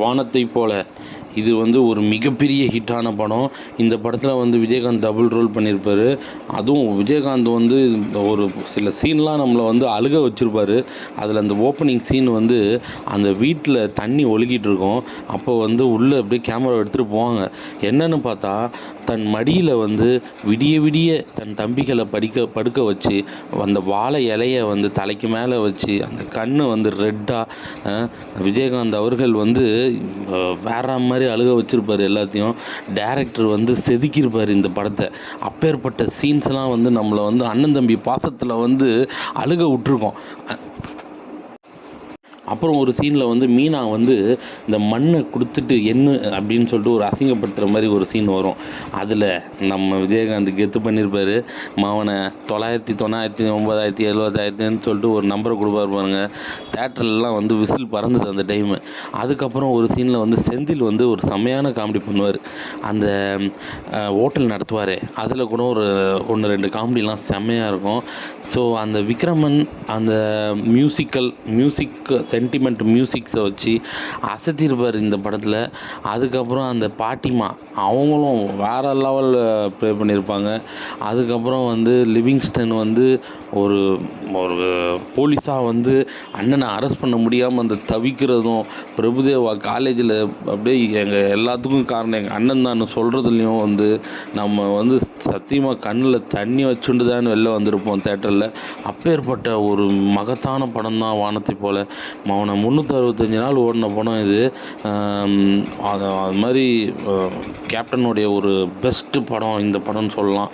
வானத்தை போல இது வந்து ஒரு மிகப்பெரிய ஹிட்டான படம். இந்த படத்தில் வந்து விஜயகாந்த் டபுள் ரோல் பண்ணியிருப்பார். அதுவும் விஜயகாந்த் வந்து ஒரு சில சீன்லாம் நம்மளை வந்து அழுக வச்சுருப்பார். அதில் அந்த ஓப்பனிங் சீன் வந்து அந்த வீட்டில் தண்ணி ஒழுகிட்டு இருக்கும். அப்போ வந்து உள்ளே அப்படியே கேமரா எடுத்துகிட்டு போவாங்க. என்னன்னு பார்த்தா தன் மடியில் வந்து விடிய விடிய தன் தம்பிகளை படுக்க வச்சு அந்த வாழை இலையை வந்து தலைக்கு மேலே வச்சு அந்த கண்ணு வந்து ரெட்டாக விஜயகாந்த் அவர்கள் வந்து வேற மாதிரி அழுக வச்சுருப்பார். எல்லாத்தையும் டைரக்டர் வந்து செதுக்கியிருப்பார் இந்த படத்தை. அப்பேற்பட்ட சீன்ஸ்லாம் வந்து நம்மளை வந்து அண்ணன் தம்பி பாசத்தில் வந்து அழுக விட்டுருக்கோம். அப்புறம் ஒரு சீனில் வந்து மீனா வந்து இந்த மண்ணை கொடுத்துட்டு என்ன அப்படின்னு சொல்லிட்டு ஒரு அசிங்கப்படுத்துகிற மாதிரி ஒரு சீன் வரும். அதில் நம்ம விஜயகாந்த் கெத்து பண்ணியிருப்பார். மாவனை 900, 9,000, 70,000ன்னு சொல்லிட்டு ஒரு நம்பரை கொடுப்பாரு பாருங்க. தேட்டர்லாம் வந்து விசில் பறந்தது அந்த டைமு. அதுக்கப்புறம் ஒரு சீனில் வந்து செந்தில் வந்து ஒரு செம்மையான காமெடி பண்ணுவார். அந்த ஹோட்டல் நடத்துவார். அதில் கூட ஒரு 1-2 காமெடிலாம் செம்மையாக இருக்கும். ஸோ அந்த விக்ரமன் அந்த மியூசிக் சென்டிமெண்ட் மியூசிக்ஸை வச்சு அசத்திருப்பார் இந்த படத்தில். அதுக்கப்புறம் அந்த பாட்டிமா அவங்களும் வேறு லெவலில் ப்ளே பண்ணியிருப்பாங்க. அதுக்கப்புறம் வந்து லிவிங்ஸ்டன் வந்து ஒரு ஒரு போலீஸாக வந்து அண்ணனை அரெஸ்ட் பண்ண முடியாமல் அந்த தவிக்கிறதும், பிரபுதேவா காலேஜில் அப்படியே எங்கள் எல்லாத்துக்கும் காரணம் எங்கள் அண்ணன் தான் சொல்கிறதுலையும் வந்து நம்ம வந்து சத்தியமாக கண்ணில் தண்ணி வச்சுட்டு தான் வெளில வந்திருப்போம் தேட்டரில். அப்பேற்பட்ட ஒரு மகத்தான படம் தான் வானத்தை போல். அவனை 365 நாள் ஓடின படம் இது. அது மாதிரி கேப்டனுடைய ஒரு பெஸ்ட்டு படம் இந்த படம்னு சொல்லலாம்.